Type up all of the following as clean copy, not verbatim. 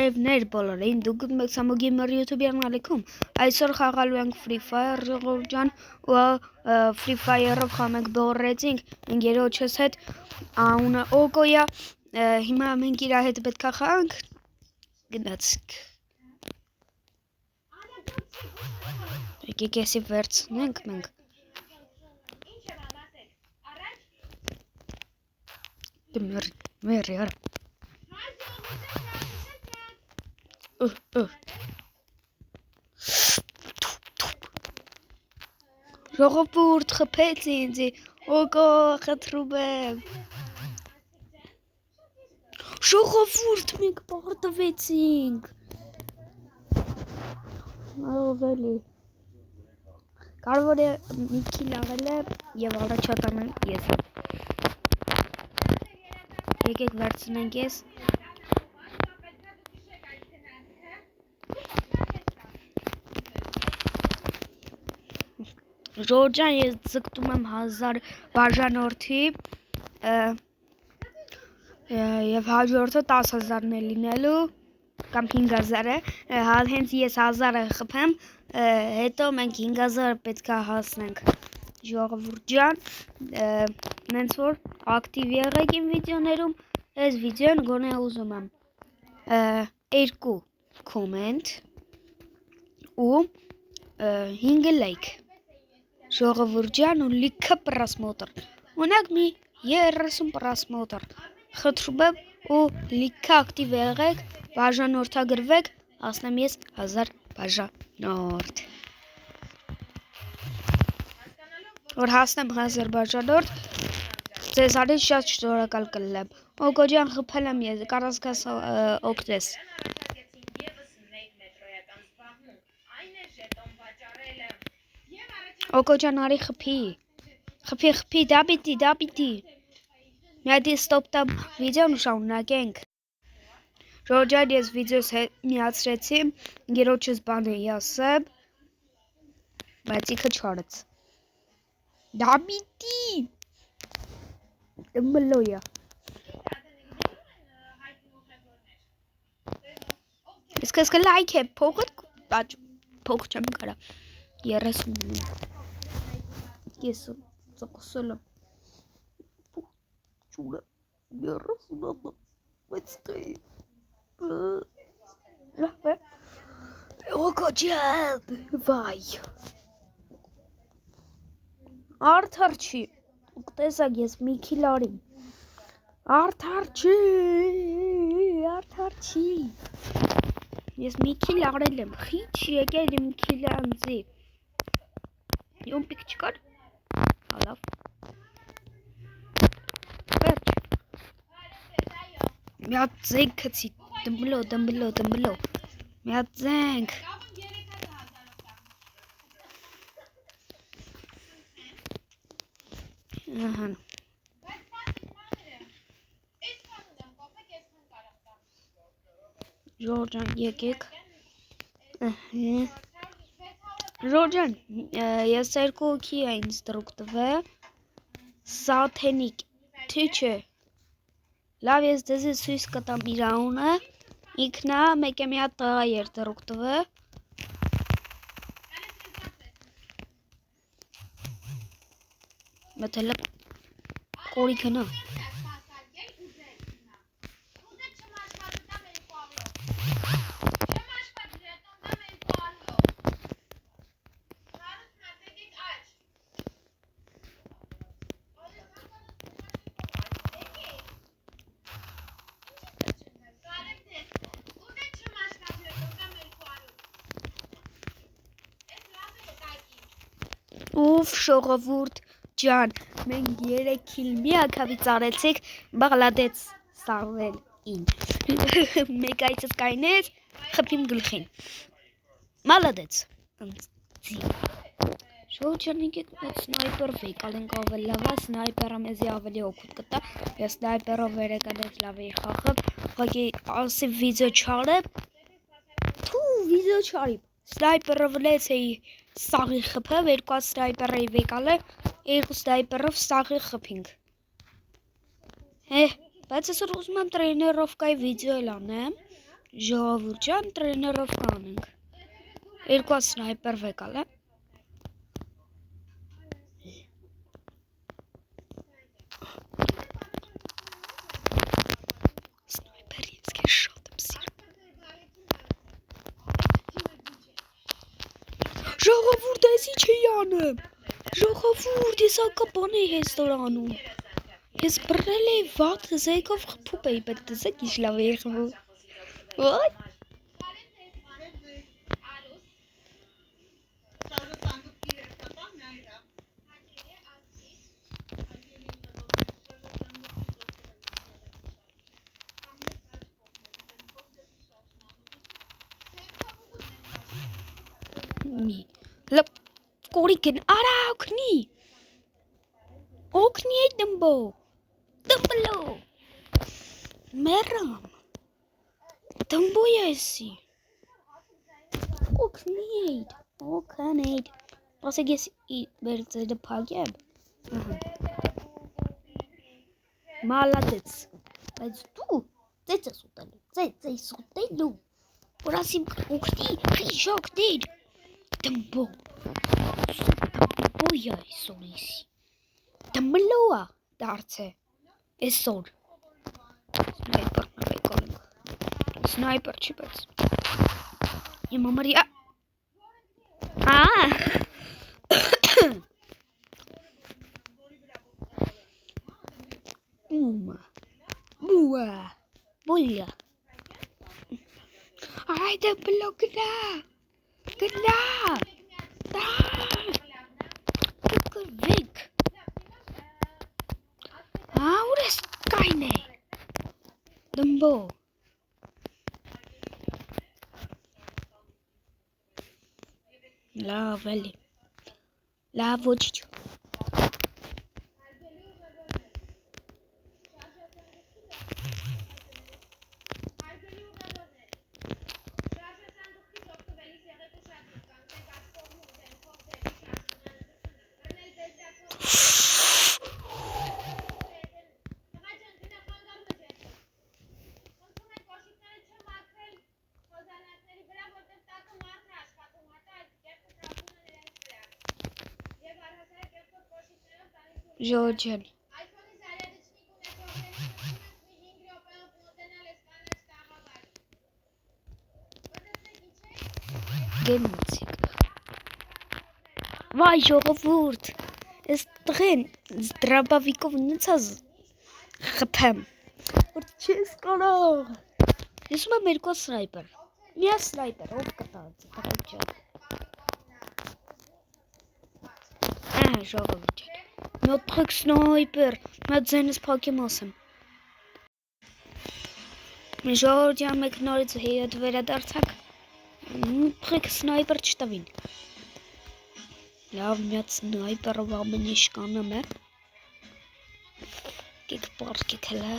Բարևներ բոլորին, դուք եք Samogimmer YouTube каналում։ Այսօր խաղալու ենք Free Fire Ժողովուրդ ջան, ու Free Fire-ով խաղանք բողոքեցինք ընկերոջս հետ, անունը Օկոյա, հիմա մենք իր հետ պետք է խաղանք, գնացինք։ Եկեք էսի վերցնենք մենք։ Մեր яр։ Ժողովուրդ խփեց ինձ, Օկո խնդրում եմ։ Ժողովուրդ մենք պարտվեցինք։ Ավելի։ Կարող է մի քիլ արել է եւ առաջատանը ես։ Եկեք վերցնենք ես։ Ժողովուրդ ես ձգտում եմ 1000 բաժանորդի եւ հաջորդը 10000-ն է լինելու կամ 5000-ը, հենց ես 1000-ը խփեմ, հետո մենք 5000 պետք է հասնենք։ Ժողովուրդ ջան, նենց որ ակտիվ եղեք իմ վիդեոներում, այս վիդեոն գոնե ուզում եմ 2 կոմենտ ու 5 լայք։ Ժողովուրդ ջան, ու լիքը պրասմոտր։ Ունեք մի 30 պրասմոտր։ Խնդրում եմ ու լիքը ակտիվ եղեք, բաժանորդագրվեք, հասնեմ ես 1000 բաժանորդ։ Որ հասնեմ 1000 բաժանորդ, ձեզ արի շատ շնորհակալ կլինեմ։ Օկո ջան, խփել եմ ես, կարասկաս օգտես։ Օկո ջան, արի խփի։ Խփի, դա պիտի։ Մի հատ ստոպ տամ վիդեոն շարունակենք։ Ժողովուրդ ջան, ես վիդեոս միացրեցի, ընկերոջս բան էի ասեմ, բայց ինքը չարեց։ Դա պիտի։ Մլոյա։ Իսկ լայք է, փող չեմ կարա։ 30 Ես ծկսել եմ։ Չուրը 30 բայց տեի։ Օկո ջան, վայ։ Արդար չի։ Տեսակ ես մի քիլ արիմ։ Արդար չի։ Ես մի քիլ արել եմ, խիչ եկել իմ քիլը անձի։ Յոմ պիք չկար։ Հալավ։ Վերջ։ Մի հատ ձենք կցի, դմբլո։ Մի հատ ձենք։ Ահան։ Ժողովուրդ ջան, եկեք։ Ժողովուրդ ջան, ես 2 հոգի է ինձ դրուկ տվել։ Սաթենիկ, թե չէ։ Լավ, ես դեզի ցույց կտամ իր անունը։ Ինքնա մեկ է մի հատ տղա էր դրուկ տվել։ Մտել կորիքը նա։ Ուֆ, ժողովուրդ ջան, մենք 3 քիլ միակավից արեցիք, բաղլադեց սարվել ին։ Մեկ այցս կայնեց, խփիմ գլխին։ Մալադեց։ Ժողովուրդ ջան, եկեք մեծ սնայպեր վեկալ ենք ավելի լավ է, սնայպերը մեզի ավելի օգուտ կտա, ես սնայպերով վերեկանից լավ էի խաղում, ուղղակի ասի վիդեո չարեմ, վիդեո չարիմ, սնայպերով լեց էի սաղի խփեմ, 2 սնայպեր էի վեկալ է, 2 սնայպերով սաղի խփինք։ Բայց այսօր ուզում եմ տրեյներովկայի վիդեո էլ անեմ, Ժողովուրդ ջան, տրեներով կանենք։ Երկու սնայպեր վեկալ է։ Սնայպեր ես քեզ շատ եմ սիրում։ Ժողովուրդ ես ինչ էի անեմ։ Ժողովուրդ ես ակա բան էի հեստորանում։ Ես բռնել էի վատ զեկով խփուկ էի պետք դզեք ինչ լավ էի խմում։ Ոայ։ Լավ կորիկն արա օգնի։ Օգնի է դմբո։ Դմբլո։ Մերամ։ Դմբո եսի։ Օգնի։ Օգնի։ Ասեք ես բերձերը փագեմ։ Մալադեց։ Բայց դու ծեծ ես ուտելու։ Ծեծ ես ուտելու։ Որ ասիմ օգնի, խիժակ դեր։ Դմբո։ Դմբո եսի։ Դմբլոա դարձե։ Էսօր։ Սնայպեր չի բայց։ Իմ ամարի Բուա Բուլյա Այդե բլոգնա Գնա Կրվեք ուր ես կայն է Դմբո Լավ էլի Լավ ոչիչ Ժորջան Գեմուցիկ Վայ ժողովուրդ Ես տղեն դրաբավիկով նցած խփեմ Որ չես կարող Ես ում եմ երկու սնայպեր Միա սնայպեր ով կտած ժողովուրդ Մի թեք սնայպեր Մի ձենս փակեմ ասեմ Ժողովուրդ ջան մեկ նորից հետ վերադարձակ Մի թեք սնայպեր չտվին Լավ մի հատ սնայպերով ամեն ինչ կանեմ է Կեք պարկեք հլը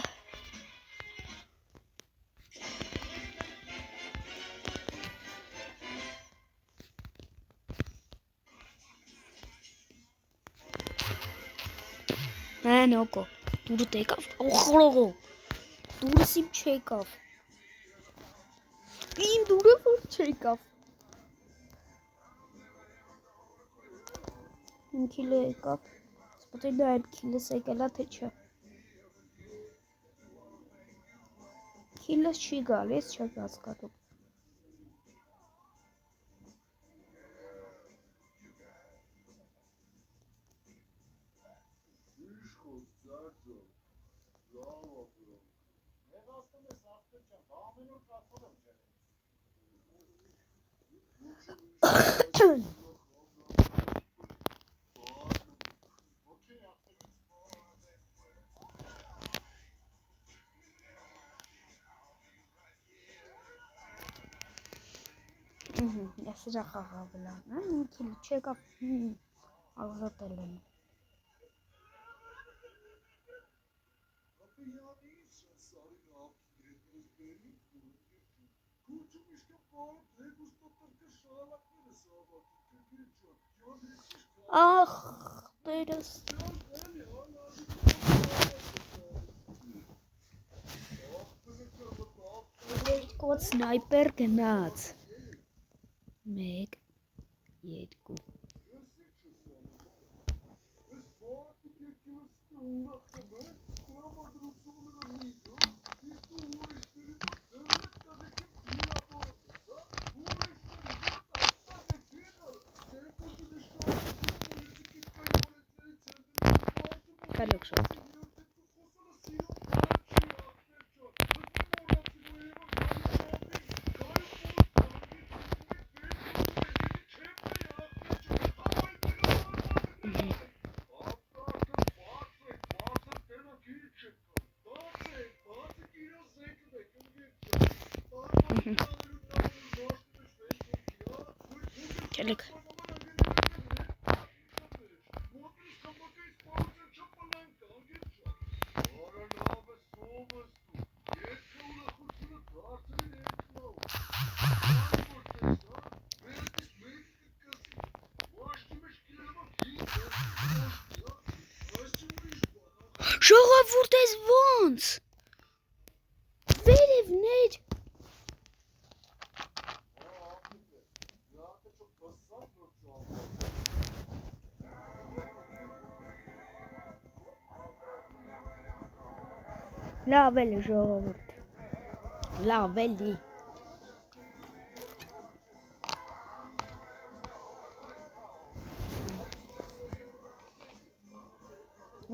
Նոկո, դուրդ եկավ, օխրողո, դուրս իմ չեկավ, իմ դուրը որ չեկավ, իմ քիլը եկավ, սպոտի դա իմ քիլս եկելա թե չէ, քիլս չի գալ, ես չեք հասկանում, Ես իրա խաղավլան, իմ քիլը չեկավ, աղզատել եմ, Ախ, տերս Եկոտ սնայպեր գնաց։ 1 2 Καλή ξέρω. Çelik. Ժողովուրդ ես ոնց։ Վերևներ։ Լավ էլի ժողովուրդ։ Լավ էլի։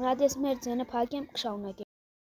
Հատես մեր ձենը փակեմ կշարունակեմ։